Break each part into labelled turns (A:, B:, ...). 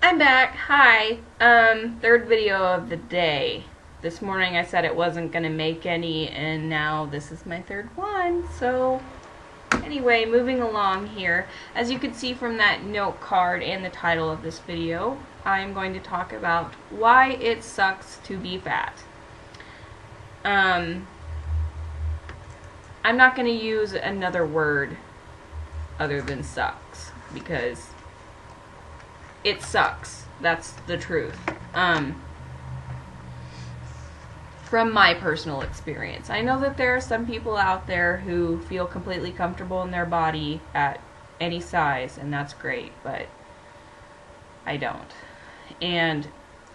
A: I'm back. Hi. Third video of the day. This morning I said it wasn't going to make any, and now this is my third one. So, anyway, moving along here. As you can see from that note card and the title of this video, I'm going to talk about why it sucks to be fat. I'm not going to use another word other than sucks, because it sucks. That's the truth. From my personal experience. I know that there are some people out there who feel completely comfortable in their body at any size, and that's great, but I don't. And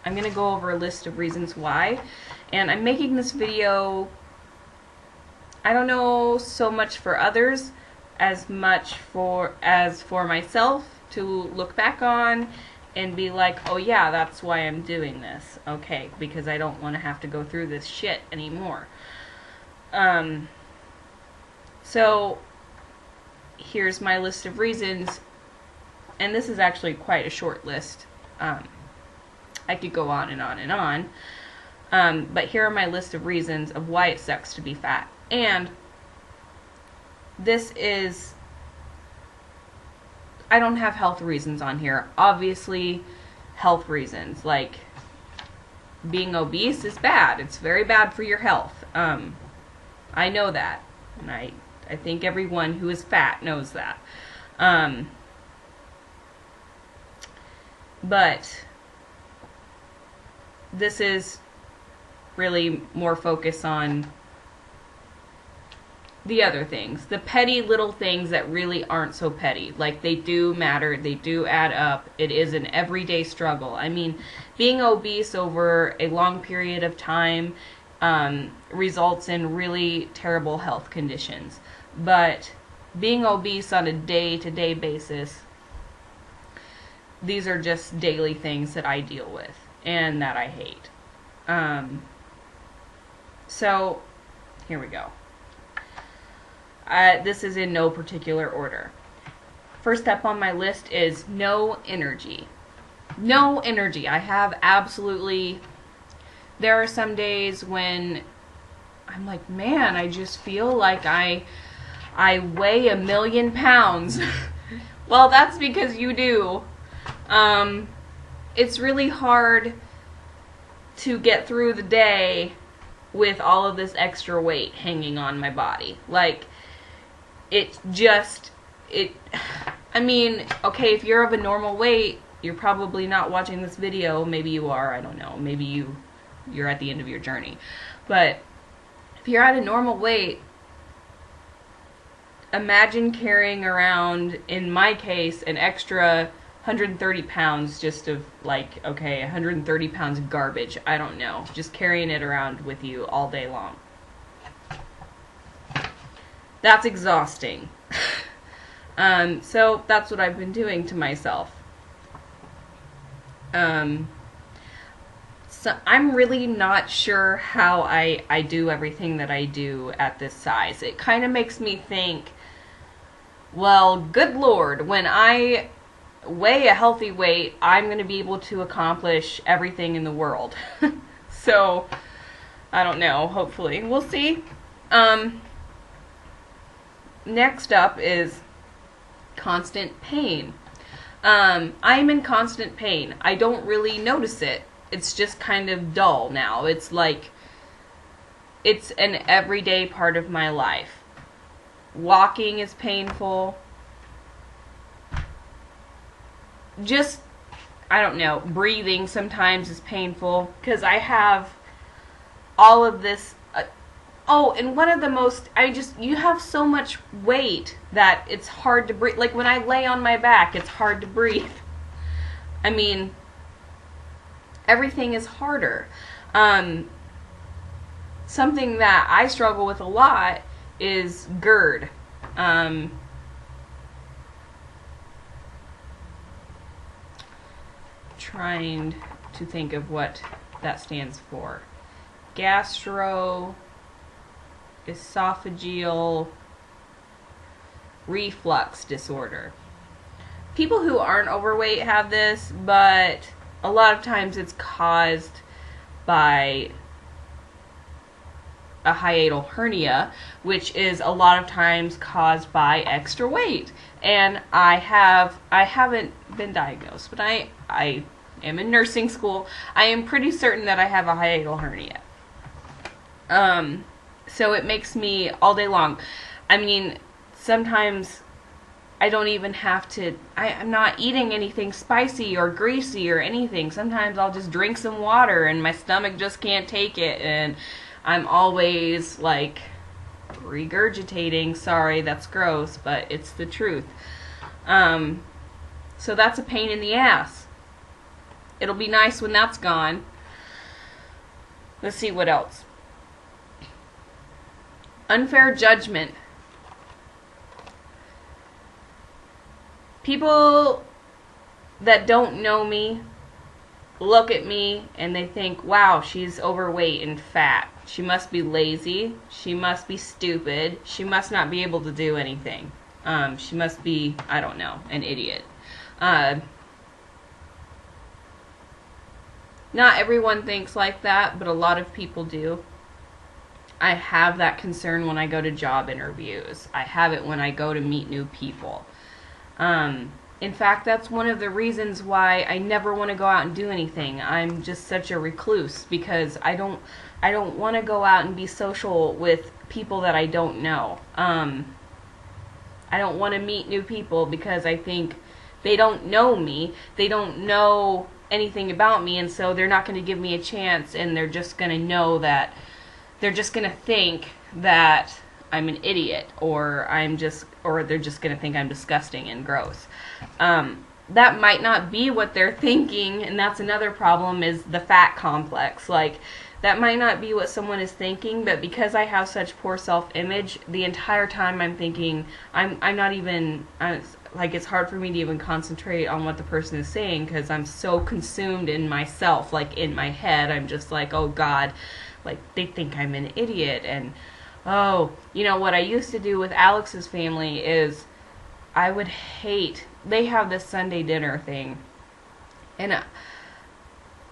A: I'm going to go over a list of reasons why. And I'm making this video, I don't know so much for others as much as for myself to look back on and be like, oh yeah, that's why I'm doing this. Okay, because I don't want to have to go through this shit anymore. So here's my list of reasons, and this is actually quite a short list. I could go on and on and on, but here are my list of reasons of why it sucks to be fat. And this is, I don't have health reasons on here. Obviously, health reasons, like being obese is bad. It's very bad for your health. I know that, and I think everyone who is fat knows that. But this is really more focus on the other things, the petty little things that really aren't so petty. Like, they do matter, they do add up. It is an everyday struggle. I mean, being obese over a long period of time results in really terrible health conditions. But being obese on a day-to-day basis, these are just daily things that I deal with and that I hate. So, here we go. This is in no particular order. First up on my list is no energy. No energy. I have absolutely... There are some days when I'm like, man, I just feel like I weigh 1,000,000 pounds. Well, that's because you do. It's really hard to get through the day with all of this extra weight hanging on my body. Like, I mean, okay, if you're of a normal weight, you're probably not watching this video. Maybe you are, I don't know. Maybe you're at the end of your journey. But if you're at a normal weight, imagine carrying around, in my case, an extra 130 pounds just of, like, okay, 130 pounds of garbage. I don't know. Just carrying it around with you all day long. That's exhausting. So that's what I've been doing to myself. So I'm really not sure how I do everything that I do at this size. It kind of makes me think, well, good Lord, when I weigh a healthy weight, I'm going to be able to accomplish everything in the world. So, I don't know, hopefully. We'll see. Next up is constant pain. I'm in constant pain. I don't really notice it. It's just kind of dull now. It's like, it's an everyday part of my life. Walking is painful. Just, I don't know, breathing sometimes is painful because I have all of this. Oh, and one of the most, you have so much weight that it's hard to breathe. Like, when I lay on my back, it's hard to breathe. I mean, everything is harder. Something that I struggle with a lot is GERD. Trying to think of what that stands for. Esophageal reflux disorder. people who aren't overweight have this, but a lot of times it's caused by a hiatal hernia, which is a lot of times caused by extra weight. And I haven't been diagnosed, but I am in nursing school. I am pretty certain that I have a hiatal hernia. So it makes me all day long. I mean, sometimes I don't even have to, I'm not eating anything spicy or greasy or anything. Sometimes I'll just drink some water and my stomach just can't take it, and I'm always like regurgitating. Sorry, that's gross, but it's the truth. So that's a pain in the ass. It'll be nice when that's gone. Let's see what else. Unfair judgment. People that don't know me look at me and they think, wow, she's overweight and fat. She must be lazy. She must be stupid. She must not be able to do anything. She must be, I don't know, an idiot. Not everyone thinks like that, but a lot of people do. I have that concern when I go to job interviews. I have it when I go to meet new people. In fact, that's one of the reasons why I never want to go out and do anything. I'm just such a recluse, because I don't want to go out and be social with people that I don't know. I don't want to meet new people because I think they don't know me. They don't know anything about me, and so they're not going to give me a chance, and they're just going to know that, they're just going to think that I'm an idiot, or they're just going to think I'm disgusting and gross. That might not be what they're thinking, and that's another problem, is the fat complex. Like, that might not be what someone is thinking, but because I have such poor self-image, the entire time I'm thinking, I'm not even, like, it's hard for me to even concentrate on what the person is saying, because I'm so consumed in myself, like, in my head. I'm just like, oh God, like, they think I'm an idiot. And oh, you know, what I used to do with Alex's family is I would hate, they have this Sunday dinner thing, and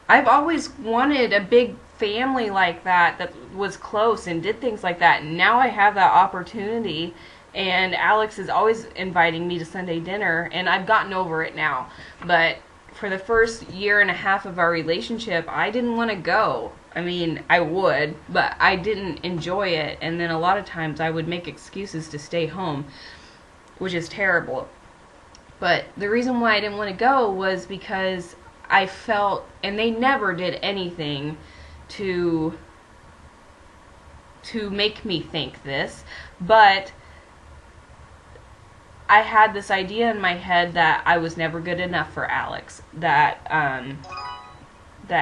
A: I've always wanted a big family like that was close and did things like that, and now I have that opportunity, and Alex is always inviting me to Sunday dinner, and I've gotten over it now. But for the first year and a half of our relationship, I didn't want to go. I mean, I would, but I didn't enjoy it, and then a lot of times I would make excuses to stay home, which is terrible. But the reason why I didn't want to go was because I felt, and they never did anything to make me think this, but I had this idea in my head that I was never good enough for Alex, that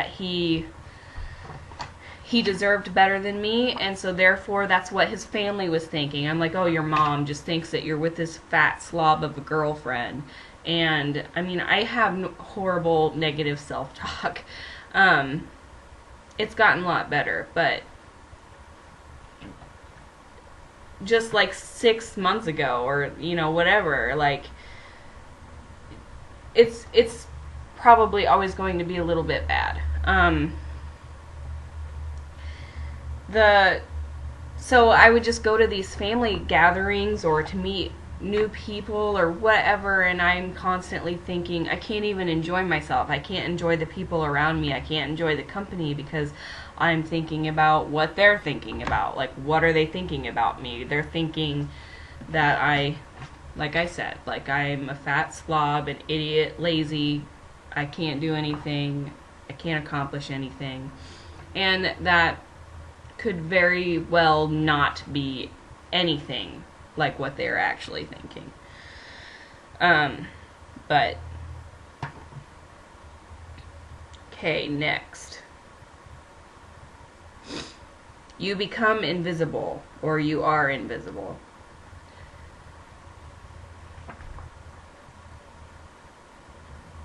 A: he deserved better than me, and so therefore that's what his family was thinking. I'm like, oh, your mom just thinks that you're with this fat slob of a girlfriend. And I mean, I have horrible negative self-talk. It's gotten a lot better, but just like 6 months ago, or you know, whatever, like, it's probably always going to be a little bit bad. So I would just go to these family gatherings or to meet new people or whatever, and I'm constantly thinking, I can't even enjoy myself. I can't enjoy the people around me. I can't enjoy the company because I'm thinking about what they're thinking about. Like, what are they thinking about me? They're thinking that like I said, like I'm a fat slob, an idiot, lazy, I can't do anything, I can't accomplish anything. And that could very well not be anything like what they're actually thinking. But okay, next. You become invisible, or you are invisible.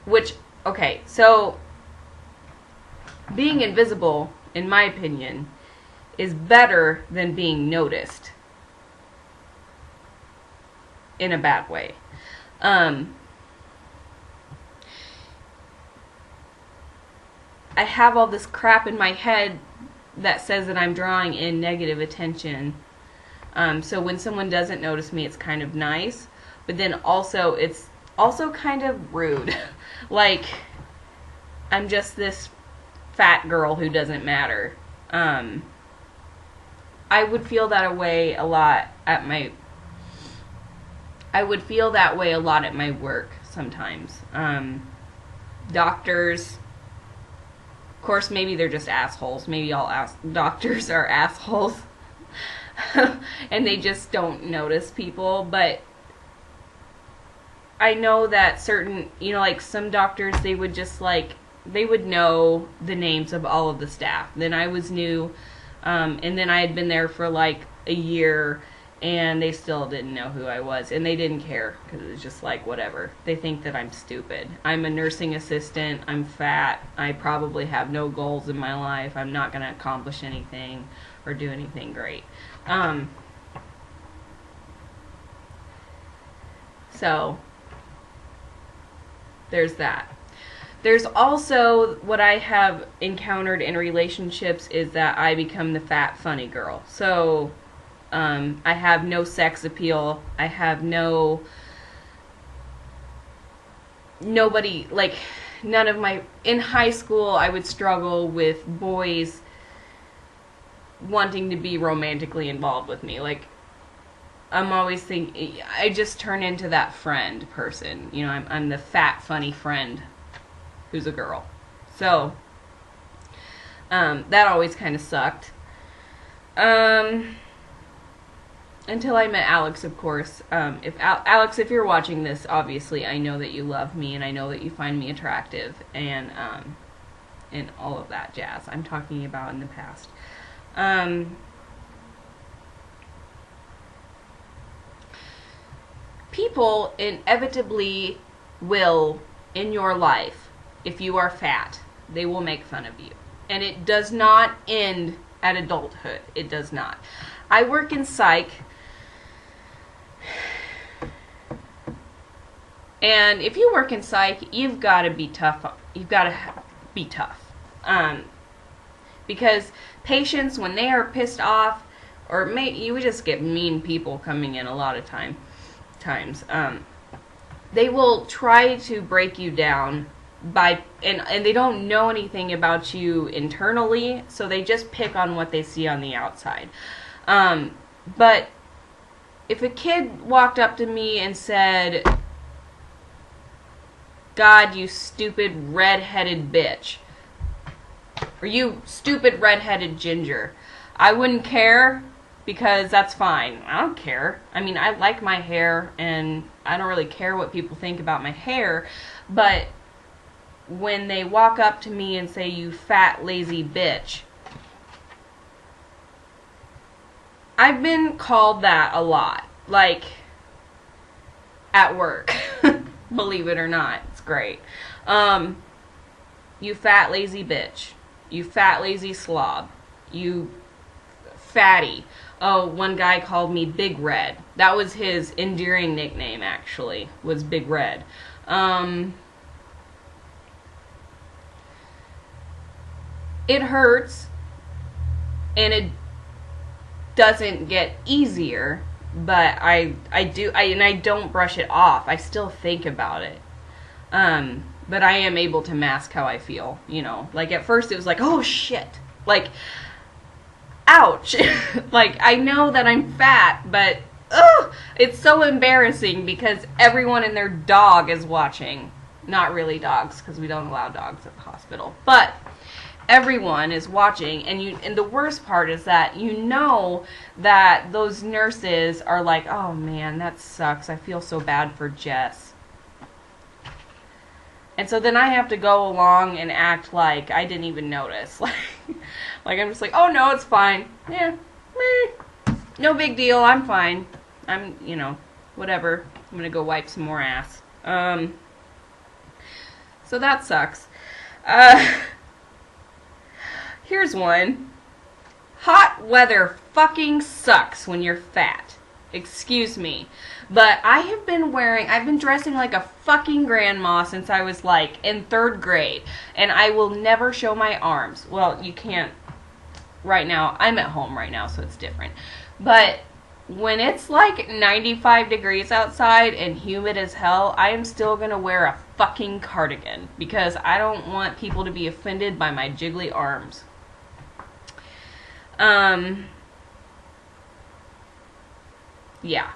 A: Which, okay, so being invisible, in my opinion, is better than being noticed in a bad way. I have all this crap in my head that says that I'm drawing in negative attention. So when someone doesn't notice me, it's kind of nice. But then also, it's also kind of rude. Like, I'm just this fat girl who doesn't matter. I would feel that way a lot at my... I would feel that way a lot at my work sometimes. Doctors, of course, maybe they're just assholes. Maybe all doctors are assholes. And they just don't notice people. But I know that certain, you know, like some doctors, they would just like, they would know the names of all of the staff. Then I was new, and then I had been there for like a year, and they still didn't know who I was, and they didn't care, because it was just like, whatever. They think that I'm stupid. I'm a nursing assistant, I'm fat, I probably have no goals in my life, I'm not going to accomplish anything, or do anything great. So, there's that. There's also, what I have encountered in relationships is that I become the fat, funny girl. So, I have no sex appeal. I have nobody, like, none of my, in high school, I would struggle with boys wanting to be romantically involved with me. Like, I'm always thinking, I just turn into that friend person. You know, I'm the fat, funny friend who's a girl. So, that always kind of sucked. Until I met Alex, of course. Alex, if you're watching this, obviously, I know that you love me, and I know that you find me attractive, and all of that jazz I'm talking about in the past. People inevitably will, in your life, if you are fat, they will make fun of you. And it does not end at adulthood. It does not. I work in psych, and if you work in psych, you've got to be tough. You've got to be tough. Because patients, when they are pissed off, or you just get mean people coming in a lot of times, they will try to break you down and they don't know anything about you internally, so they just pick on what they see on the outside. But if a kid walked up to me and said, "God, you stupid red-headed bitch," or "You stupid red-headed ginger," I wouldn't care, because that's fine. I don't care. I mean, I like my hair, and I don't really care what people think about my hair, but when they walk up to me and say, "You fat, lazy bitch," I've been called that a lot. Like, at work. Believe it or not. It's great. You fat, lazy bitch. You fat, lazy slob. You fatty. Oh, one guy called me Big Red. That was his endearing nickname, actually, was Big Red. It hurts, and it doesn't get easier, but I don't brush it off. I still think about it. But I am able to mask how I feel, you know. Like, at first it was like, oh shit. Like, ouch. Like, I know that I'm fat, but it's so embarrassing because everyone and their dog is watching. Not really dogs, because we don't allow dogs at the hospital. But everyone is watching, and the worst part is that you know that those nurses are like, "Oh man, that sucks. I feel so bad for Jess." And so then I have to go along and act like I didn't even notice. Like I'm just like, "Oh no, it's fine. Yeah, no big deal. I'm fine. I'm, you know, whatever. I'm gonna go wipe some more ass." So that sucks. Here's one. Hot weather fucking sucks when you're fat. Excuse me. But I've been dressing like a fucking grandma since I was like in 3rd grade. And I will never show my arms. Well, you can't right now. I'm at home right now, so it's different. But when it's like 95 degrees outside and humid as hell, I am still gonna wear a fucking cardigan. Because I don't want people to be offended by my jiggly arms. Yeah.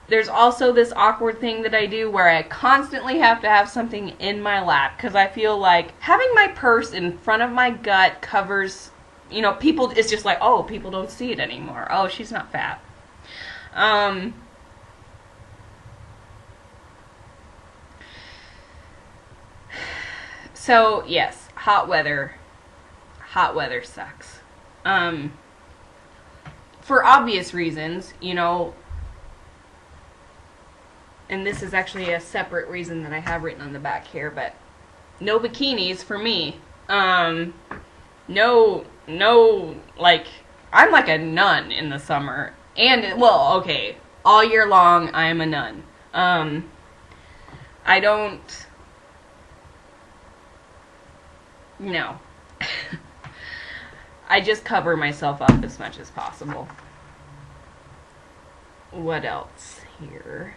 A: There's also this awkward thing that I do where I constantly have to have something in my lap because I feel like having my purse in front of my gut covers, people, it's just like, oh, people don't see it anymore. Oh, she's not fat. So, yes, hot weather. Hot weather sucks. For obvious reasons, and this is actually a separate reason that I have written on the back here, but no bikinis for me. No, like, I'm like a nun in the summer. And, well, okay, all year long, I am a nun. I don't, no. I just cover myself up as much as possible. What else here?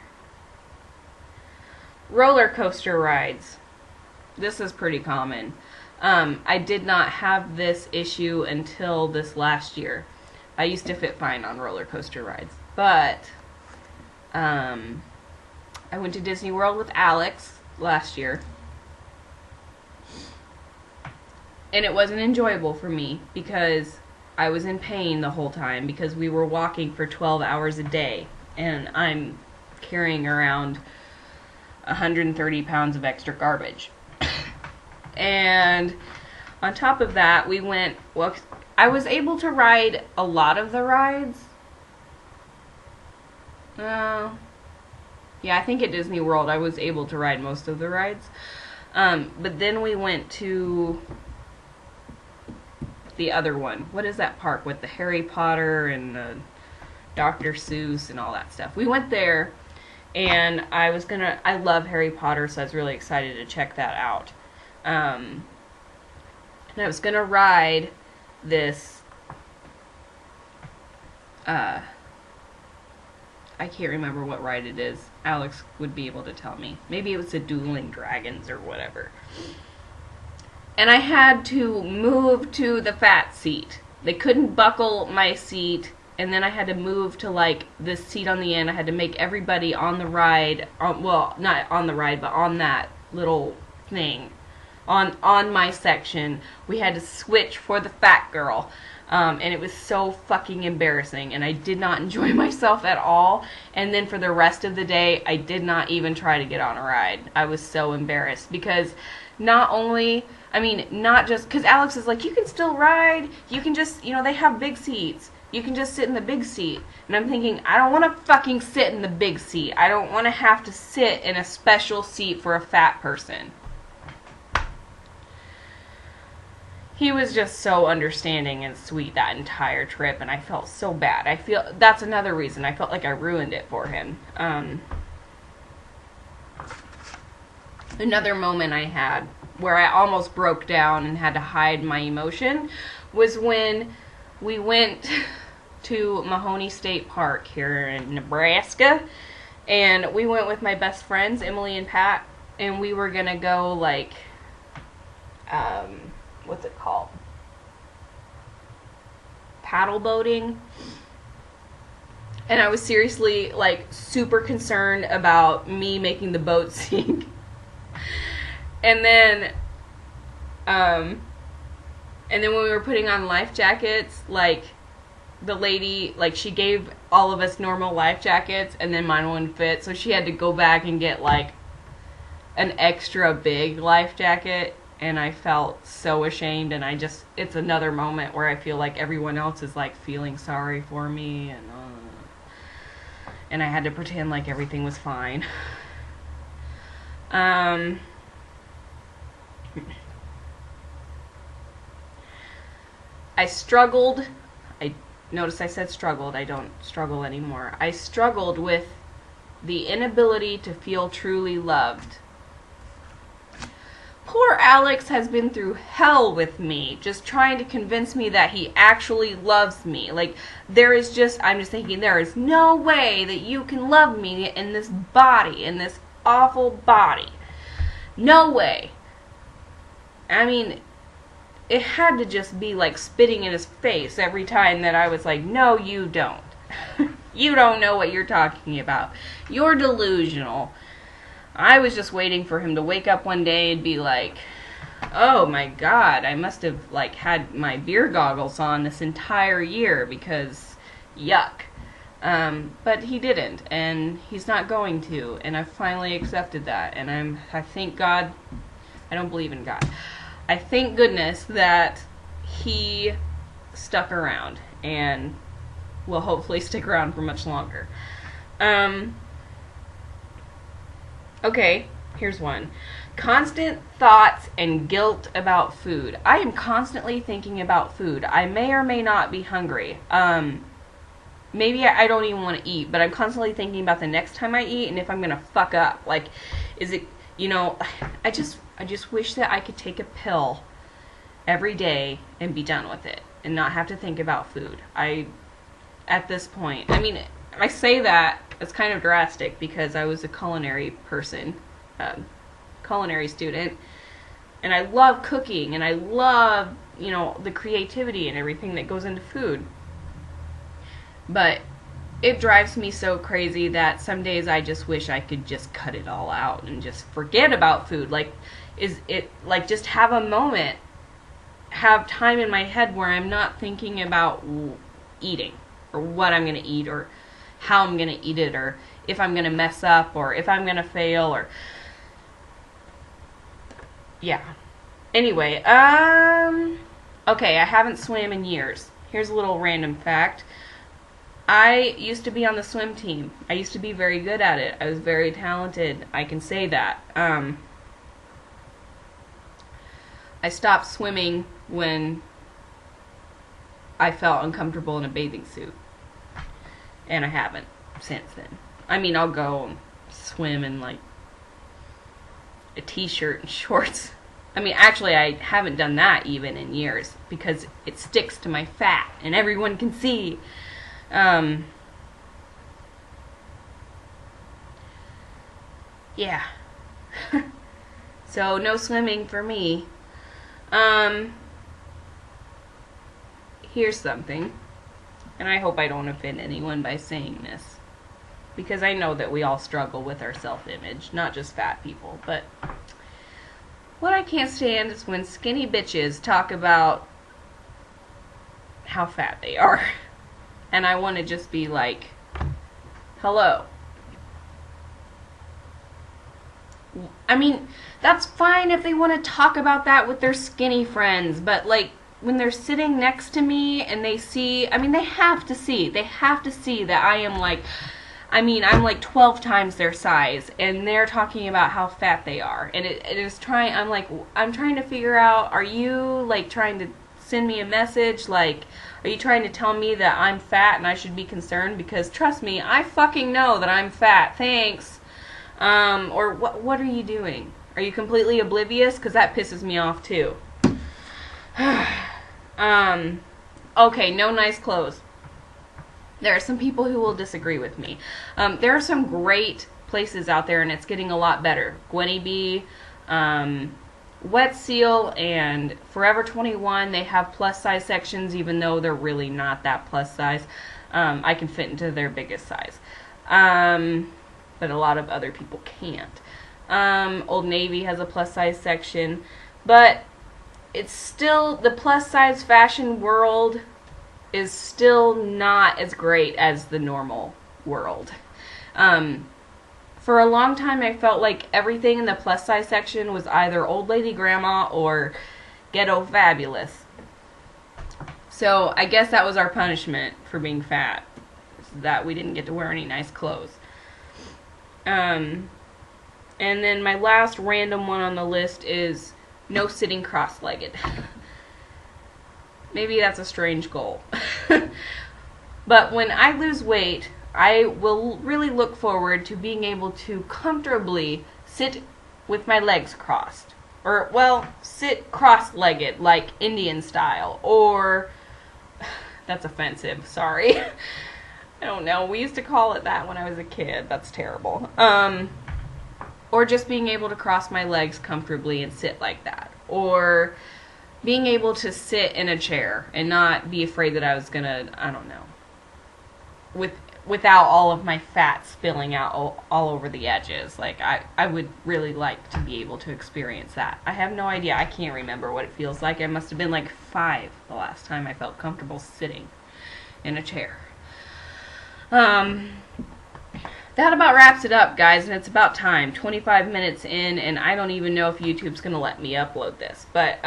A: Roller coaster rides. This is pretty common. I did not have this issue until this last year. I used to fit fine on roller coaster rides. But I went to Disney World with Alex last year. And it wasn't enjoyable for me because I was in pain the whole time because we were walking for 12 hours a day. And I'm carrying around 130 pounds of extra garbage. And on top of that, I was able to ride a lot of the rides. Yeah, I think at Disney World I was able to ride most of the rides. But then we went to the other one. What is that park with the Harry Potter and the Dr. Seuss and all that stuff? We went there, and I love Harry Potter, so I was really excited to check that out. And I was gonna ride this, I can't remember what ride it is. Alex would be able to tell me. Maybe it was the Dueling Dragons or whatever. And I had to move to the fat seat. They couldn't buckle my seat, and then I had to move to, like, this seat on the end. I had to make everybody on the ride, well, not on the ride, but on that little thing, on my section. We had to switch for the fat girl. And it was so fucking embarrassing, and I did not enjoy myself at all. And then for the rest of the day, I did not even try to get on a ride. I was so embarrassed because not just because Alex is like, you can still ride, you can just, they have big seats, you can just sit in the big seat. And I'm thinking, I don't want to fucking sit in the big seat. I don't want to have to sit in a special seat for a fat person. He was just so understanding and sweet that entire trip, and I felt so bad. That's another reason I felt like I ruined it for him. Another moment I had where I almost broke down and had to hide my emotion was when we went to Mahoney State Park here in Nebraska, and we went with my best friends, Emily and Pat, and we were gonna go, like, what's it called? Paddle boating. And I was seriously, like, super concerned about me making the boat sink. And then when we were putting on life jackets, like, the lady, like, she gave all of us normal life jackets, and then mine wouldn't fit, so she had to go back and get, like, an extra big life jacket, and I felt so ashamed, and it's another moment where I feel like everyone else is, like, feeling sorry for me, and I had to pretend like everything was fine. I struggled. I notice I said struggled. I don't struggle anymore. I struggled with the inability to feel truly loved. Poor Alex has been through hell with me, just trying to convince me that he actually loves me. Like, I'm just thinking, there is no way that you can love me in this body, in this awful body. No way. I mean, it had to just be like spitting in his face every time that I was like, no, you don't. You don't know what you're talking about. You're delusional. I was just waiting for him to wake up one day and be like, oh my God, I must have like had my beer goggles on this entire year because yuck. But he didn't, and he's not going to, and I finally accepted that, and I thank God. I don't believe in God. I thank goodness that he stuck around and will hopefully stick around for much longer. Okay, here's one. Constant thoughts and guilt about food. I am constantly thinking about food. I may or may not be hungry. Maybe I don't even want to eat, but I'm constantly thinking about the next time I eat and if I'm gonna fuck up. Like, is it, I just wish that I could take a pill every day and be done with it and not have to think about food. At this point, I mean, I say that it's kind of drastic because I was a culinary person, culinary student, and I love cooking and I love, the creativity and everything that goes into food. But it drives me so crazy that some days I just wish I could just cut it all out and just forget about food. Like, just have a moment, have time in my head where I'm not thinking about eating or what I'm going to eat or how I'm going to eat it or if I'm going to mess up or if I'm going to fail or... Yeah. Anyway, okay, I haven't swam in years. Here's a little random fact. I used to be on the swim team. I used to be very good at it. I was very talented. I can say that. I stopped swimming when I felt uncomfortable in a bathing suit. And I haven't since then. I mean, I'll go and swim in like a t-shirt and shorts. I mean, actually, I haven't done that even in years because it sticks to my fat and everyone can see. Yeah. So, no swimming for me. Here's something. And I hope I don't offend anyone by saying this. Because I know that we all struggle with our self-image. Not just fat people. But what I can't stand is when skinny bitches talk about how fat they are. And I want to just be like, hello. I mean, that's fine if they want to talk about that with their skinny friends. But like, when they're sitting next to me and they see, I mean, they have to see that I am like, I'm like 12 times their size, and they're talking about how fat they are, and I'm trying to figure out, are you like trying to send me a message, like, are you trying to tell me that I'm fat and I should be concerned? Because trust me, I fucking know that I'm fat, thanks. Or what are you doing? Are you completely oblivious? Because that pisses me off too. Okay, no nice clothes. There are some people who will disagree with me. There are some great places out there, and it's getting a lot better. Gwenny B, Wet Seal, and Forever 21, they have plus size sections, even though they're really not that plus size. I can fit into their biggest size. But a lot of other people can't. Old Navy has a plus size section, but it's still, the plus size fashion world is still not as great as the normal world. For a long time I felt like everything in the plus size section was either old lady grandma or ghetto fabulous. So I guess that was our punishment for being fat, that we didn't get to wear any nice clothes. And then my last random one on the list is no sitting cross-legged. Maybe that's a strange goal. But when I lose weight, I will really look forward to being able to comfortably sit with my legs crossed. Or, well, sit cross-legged, like Indian style. Or, that's offensive, sorry. I don't know, we used to call it that when I was a kid. That's terrible. Or just being able to cross my legs comfortably and sit like that. Or being able to sit in a chair and not be afraid that I was gonna, I don't know, without all of my fat spilling out all over the edges. Like, I would really like to be able to experience that. I have no idea. I can't remember what it feels like. I must have been like 5 the last time I felt comfortable sitting in a chair. That about wraps it up, guys, and it's about time. 25 minutes in, and I don't even know if YouTube's gonna let me upload this. But,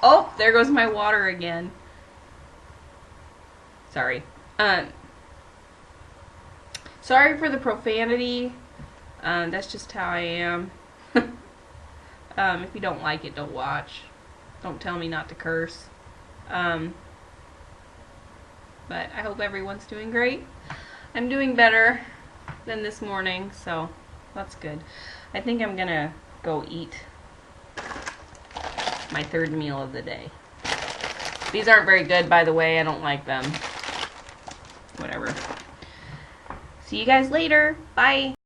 A: oh, there goes my water again. Sorry. Sorry for the profanity. That's just how I am. If you don't like it, don't watch. Don't tell me not to curse. But I hope everyone's doing great. I'm doing better than this morning, so that's good. I think I'm gonna go eat my 3rd meal of the day. These aren't very good, by the way. I don't like them. Whatever. See you guys later. Bye.